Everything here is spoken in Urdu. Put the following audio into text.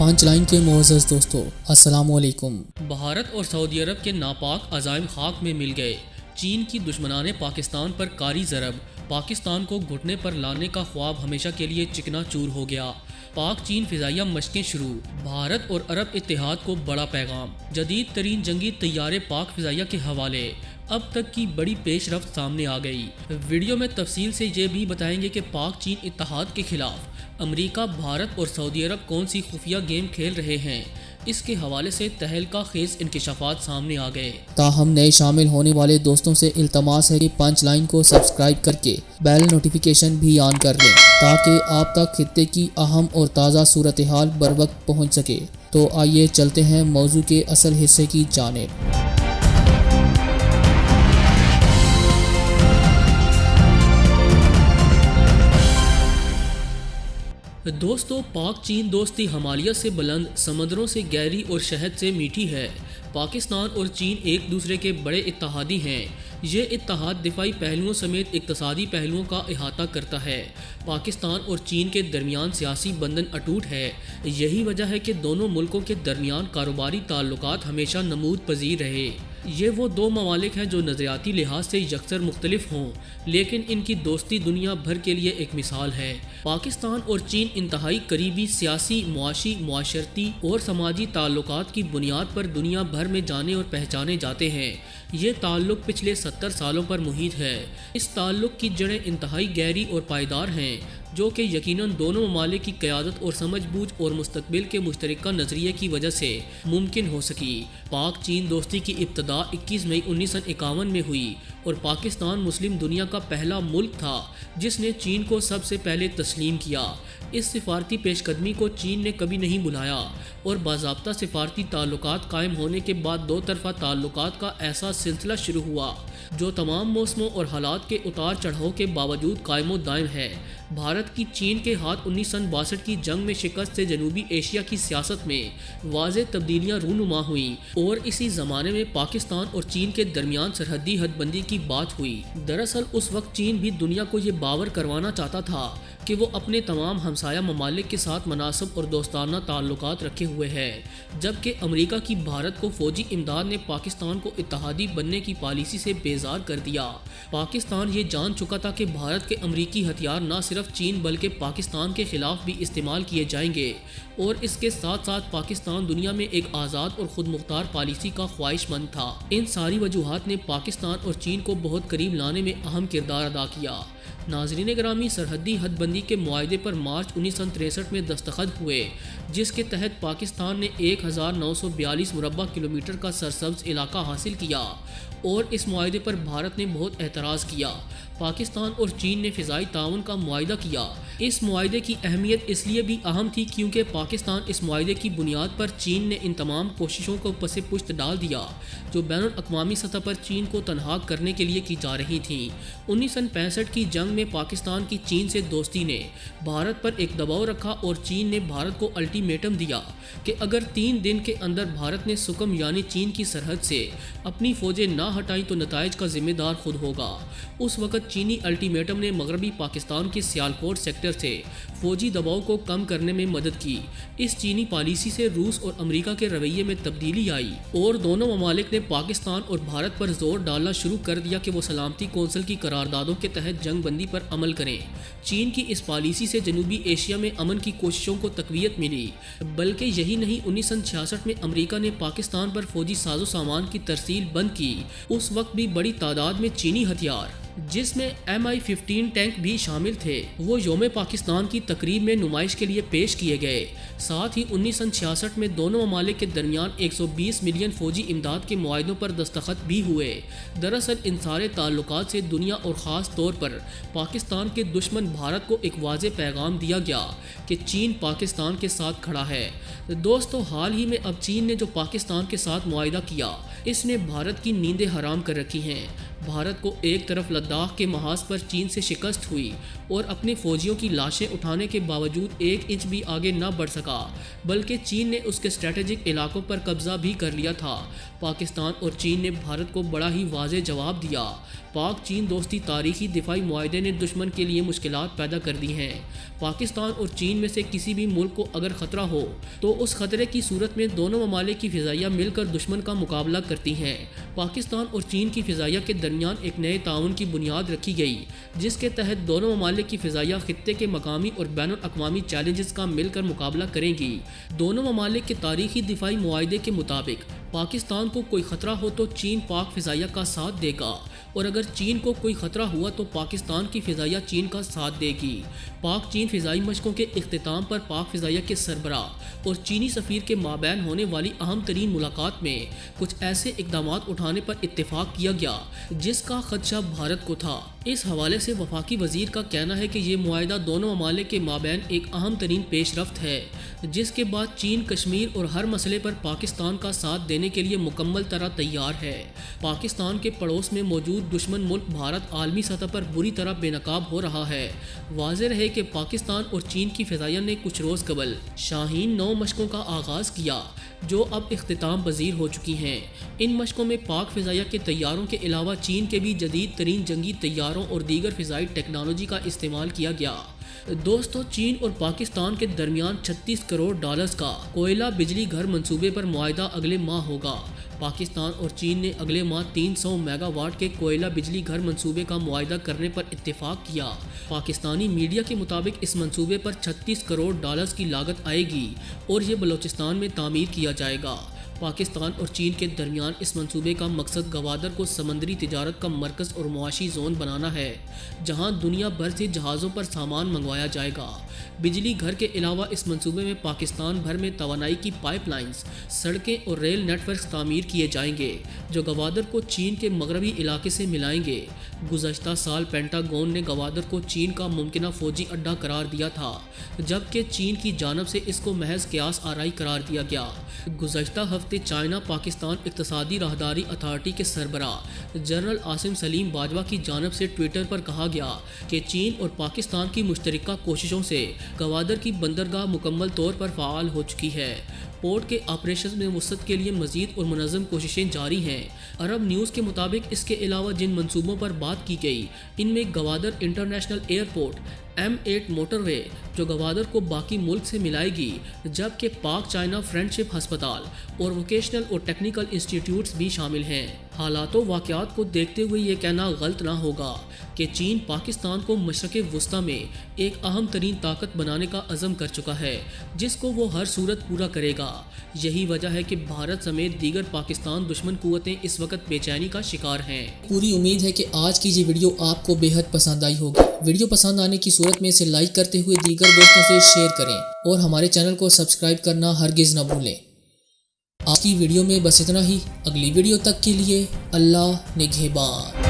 پانچ لائن کے معزز دوستو، السلام علیکم۔ بھارت اور سعودی عرب کے ناپاک عزائم خاک میں مل گئے۔ چین کی دشمنان پاکستان پر کاری ضرب، پاکستان کو گھٹنے پر لانے کا خواب ہمیشہ کے لیے چکنا چور ہو گیا۔ پاک چین فضائیہ مشقیں شروع، بھارت اور عرب اتحاد کو بڑا پیغام۔ جدید ترین جنگی طیارے پاک فضائیہ کے حوالے، اب تک کی بڑی پیش رفت سامنے آ گئی۔ ویڈیو میں تفصیل سے یہ بھی بتائیں گے کہ پاک چین اتحاد کے خلاف امریکہ، بھارت اور سعودی عرب کون سی خفیہ گیم کھیل رہے ہیں۔ اس کے حوالے سے تہلکہ خیز انکشافات سامنے آ گئے۔ تاہم نئے شامل ہونے والے دوستوں سے التماس ہے کہ پانچ لائن کو سبسکرائب کر کے بیل نوٹیفیکیشن بھی آن کر لیں تاکہ آپ تک خطے کی اہم اور تازہ صورتحال بروقت پہنچ سکے۔ تو آئیے چلتے ہیں موضوع کے اصل حصے کی جانب۔ دوستو، پاک چین دوستی ہمالیہ سے بلند، سمندروں سے گہری اور شہد سے میٹھی ہے۔ پاکستان اور چین ایک دوسرے کے بڑے اتحادی ہیں۔ یہ اتحاد دفاعی پہلوؤں سمیت اقتصادی پہلوؤں کا احاطہ کرتا ہے۔ پاکستان اور چین کے درمیان سیاسی بندھن اٹوٹ ہے۔ یہی وجہ ہے کہ دونوں ملکوں کے درمیان کاروباری تعلقات ہمیشہ نمود پذیر رہے۔ یہ وہ دو ممالک ہیں جو نظریاتی لحاظ سے یکسر مختلف ہوں، لیکن ان کی دوستی دنیا بھر کے لیے ایک مثال ہے۔ پاکستان اور چین انتہائی قریبی سیاسی، معاشی، معاشرتی اور سماجی تعلقات کی بنیاد پر دنیا بھر میں جانے اور پہچانے جاتے ہیں۔ یہ تعلق پچھلے 70 سالوں پر محیط ہے۔ اس تعلق کی جڑیں انتہائی گہری اور پائیدار ہیں، جو کہ یقیناً دونوں ممالک کی قیادت اور سمجھ بوجھ اور مستقبل کے مشترکہ نظریے کی وجہ سے ممکن ہو سکی۔ پاک چین دوستی کی ابتدا 21 مئی 1951 میں ہوئی اور پاکستان مسلم دنیا کا پہلا ملک تھا جس نے چین کو سب سے پہلے تسلیم کیا۔ اس سفارتی پیش قدمی کو چین نے کبھی نہیں بھلایا اور باضابطہ سفارتی تعلقات قائم ہونے کے بعد دو طرفہ تعلقات کا ایسا سلسلہ شروع ہوا جو تمام موسموں اور حالات کے اتار چڑھاؤ کے باوجود قائم و دائم ہے۔ بھارت کی چین کے ہاتھ 1962 کی جنگ میں شکست سے جنوبی ایشیا کی سیاست میں واضح تبدیلیاں رونما ہوئیں اور اسی زمانے میں پاکستان اور چین کے درمیان سرحدی حد بندی کی بات ہوئی۔ دراصل اس وقت چین بھی دنیا کو یہ باور کروانا چاہتا تھا کہ وہ اپنے تمام ہمسایہ ممالک کے ساتھ مناسب اور دوستانہ تعلقات رکھے ہوئے ہے، جبکہ امریکہ کی بھارت کو فوجی امداد نے پاکستان کو اتحادی بننے کی پالیسی سے بیزار کر دیا۔ پاکستان یہ جان چکا تھا کہ بھارت کے امریکی ہتھیار نہ صرف چین بلکہ پاکستان کے خلاف بھی استعمال کیے جائیں گے، اور اس کے ساتھ ساتھ پاکستان دنیا میں ایک آزاد اور خود مختار پالیسی کا خواہش مند تھا۔ ان ساری وجوہات نے پاکستان اور چین کو بہت قریب لانے میں اہم کردار ادا کیا۔ ناظرین گرامی، سرحدی حد بندی کے معاہدے پر مارچ 1963 میں دستخط ہوئے، جس کے تحت پاکستان نے 1942 مربع کلومیٹر کا سرسبز علاقہ حاصل کیا، اور اس معاہدے پر بھارت نے بہت اعتراض کیا۔ پاکستان اور چین نے فضائی تعاون کا معاہدہ کیا۔ اس معاہدے کی اہمیت اس لیے بھی اہم تھی کیونکہ پاکستان اس معاہدے کی بنیاد پر چین نے ان تمام کوششوں کو پس پشت ڈال دیا جو بین الاقوامی سطح پر چین کو تنہا کرنے کے لیے کی جا رہی تھیں۔ 1965 کی جنگ میں پاکستان کی چین سے دوستی نے بھارت پر ایک دباؤ رکھا اور چین نے بھارت کو الٹیمیٹم دیا کہ اگر 3 دن کے اندر بھارت نے سکم یعنی چین کی سرحد سے اپنی فوجیں نہ ہٹائیں تو نتائج کا ذمہ دار خود ہوگا۔ اس وقت چینی الٹیمیٹم نے مغربی پاکستان کے سیالکوٹ سیکٹر سے فوجی دباؤ کو کم کرنے میں مدد کی۔ اس چینی پالیسی سے روس اور امریکہ کے رویے میں تبدیلی آئی اور دونوں ممالک نے پاکستان اور بھارت پر زور ڈالنا شروع کر دیا کہ وہ سلامتی کونسل کی قراردادوں کے تحت جنگ بندی پر عمل کریں۔ چین کی اس پالیسی سے جنوبی ایشیا میں امن کی کوششوں کو تقویت ملی، بلکہ یہی نہیں، 1966 میں امریکہ نے پاکستان پر فوجی ساز و سامان کی ترسیل بند کی۔ اس وقت بھی بڑی تعداد میں چینی ہتھیار، جس میں Mi-15 ٹینک بھی شامل تھے، وہ یوم پاکستان کی تقریب میں نمائش کے لیے پیش کیے گئے۔ ساتھ ہی 1966 میں دونوں ممالک کے درمیان 120 ملین فوجی امداد کے معاہدوں پر دستخط بھی ہوئے۔ دراصل ان سارے تعلقات سے دنیا اور خاص طور پر پاکستان کے دشمن بھارت کو ایک واضح پیغام دیا گیا کہ چین پاکستان کے ساتھ کھڑا ہے۔ دوستو، حال ہی میں اب چین نے جو پاکستان کے ساتھ معاہدہ کیا، اس نے بھارت کی نیندیں حرام کر رکھی ہیں۔ بھارت کو ایک طرف لداخ کے محاذ پر چین سے شکست ہوئی اور اپنے فوجیوں کی لاشیں اٹھانے کے باوجود 1 انچ بھی آگے نہ بڑھ سکا، بلکہ چین نے اس کے اسٹریٹجک علاقوں پر قبضہ بھی کر لیا تھا۔ پاکستان اور چین نے بھارت کو بڑا ہی واضح جواب دیا۔ پاک چین دوستی تاریخی دفاعی معاہدے نے دشمن کے لیے مشکلات پیدا کر دی ہیں۔ پاکستان اور چین میں سے کسی بھی ملک کو اگر خطرہ ہو تو اس خطرے کی صورت میں دونوں ممالک کی فضائیہ مل کر دشمن کا مقابلہ کرتی ہیں۔ پاکستان اور چین کی فضائیہ کے درمیان ایک نئے تعاون کی بنیاد رکھی گئی، جس کے تحت دونوں ممالک کی فضائیہ خطے کے مقامی اور بین الاقوامی چیلنجز کا مل کر مقابلہ کریں گی۔ دونوں ممالک کے تاریخی دفاعی معاہدے کے مطابق پاکستان کو کوئی خطرہ ہو تو چین پاک فضائیہ کا ساتھ دے گا، اور اگر چین کو کوئی خطرہ ہوا تو پاکستان کی فضائیہ چین کا ساتھ دے گی۔ پاک چین فضائی مشقوں کے اختتام پر پاک فضائیہ کے سربراہ اور چینی سفیر کے مابین ہونے والی اہم ترین ملاقات میں کچھ ایسے اقدامات اٹھانے پر اتفاق کیا گیا جس کا خدشہ بھارت کو تھا۔ اس حوالے سے وفاقی وزیر کا کہنا ہے کہ یہ معاہدہ دونوں ممالک کے مابین ایک اہم ترین پیش رفت ہے، جس کے بعد چین کشمیر اور ہر مسئلے پر پاکستان کا ساتھ دینے کے لیے مکمل طرح تیار ہے۔ پاکستان کے پڑوس میں موجود دشمن ملک بھارت عالمی سطح پر بری طرح بے نقاب ہو رہا ہے۔ واضح رہے کہ پاکستان اور چین کی فضائیہ نے کچھ روز قبل شاہین 9 مشقوں کا آغاز کیا، جو اب اختتام پذیر ہو چکی ہیں۔ ان مشقوں میں پاک فضائیہ کے طیاروں کے علاوہ چین کے بھی جدید ترین جنگی طیاروں اور دیگر فضائی ٹیکنالوجی کا استعمال کیا گیا۔ دوستو، چین اور پاکستان کے درمیان $36 کروڑ کا کوئلہ بجلی گھر منصوبے پر معاہدہ اگلے ماہ ہوگا۔ پاکستان اور چین نے اگلے ماہ 300 میگا واٹ کے کوئلہ بجلی گھر منصوبے کا معاہدہ کرنے پر اتفاق کیا۔ پاکستانی میڈیا کے مطابق اس منصوبے پر $36 کروڑ کی لاگت آئے گی اور یہ بلوچستان میں تعمیر کیا جائے گا۔ پاکستان اور چین کے درمیان اس منصوبے کا مقصد گوادر کو سمندری تجارت کا مرکز اور معاشی زون بنانا ہے، جہاں دنیا بھر سے جہازوں پر سامان منگوایا جائے گا۔ بجلی گھر کے علاوہ اس منصوبے میں پاکستان بھر میں توانائی کی پائپ لائنز، سڑکیں اور ریل نیٹ ورکس تعمیر کیے جائیں گے، جو گوادر کو چین کے مغربی علاقے سے ملائیں گے۔ گزشتہ سال پینٹاگون نے گوادر کو چین کا ممکنہ فوجی اڈہ قرار دیا تھا، جبکہ چین کی جانب سے اس کو محض قیاس آرائی قرار دیا گیا۔ گزشتہ ہفتے چائنا پاکستان اقتصادی راہداری اتھارٹی کے سربراہ جنرل عاصم سلیم باجوہ کی جانب سے ٹویٹر پر کہا گیا کہ چین اور پاکستان کی مشترکہ کوششوں سے گوادر کی بندرگاہ مکمل طور پر فعال ہو چکی ہے۔ پورٹ کے آپریشنز میں وسعت کے لیے مزید اور منظم کوششیں جاری ہیں۔ عرب نیوز کے مطابق اس کے علاوہ جن منصوبوں پر بات کی گئی، ان میں Gwadar international airport, M8 motorway جو گوادر کو باقی ملک سے ملائے گی، جبکہ پاک چائنا فرینڈشپ ہسپتال اور ووکیشنل اور ٹیکنیکل انسٹیٹیوٹس بھی شامل ہیں۔ حالات و واقعات کو دیکھتے ہوئے یہ کہنا غلط نہ ہوگا کہ چین پاکستان کو مشرق وسطیٰ میں ایک اہم ترین طاقت بنانے کا عزم کر چکا ہے، جس کو وہ ہر صورت پورا کرے گا۔ یہی وجہ ہے کہ بھارت سمیت دیگر پاکستان دشمن قوتیں اس وقت بے چینی کا شکار ہیں۔ پوری امید ہے کہ آج کی یہ ویڈیو آپ کو بے حد پسند آئی ہوگی۔ ویڈیو پسند آنے کی صورت میں اسے لائک کرتے ہوئے دیگر دوستوں سے شیئر کریں اور ہمارے چینل کو سبسکرائب کرنا ہرگز نہ بھولیں۔ آج کی ویڈیو میں بس اتنا ہی۔ اگلی ویڈیو تک کے لیے اللہ نگہبان۔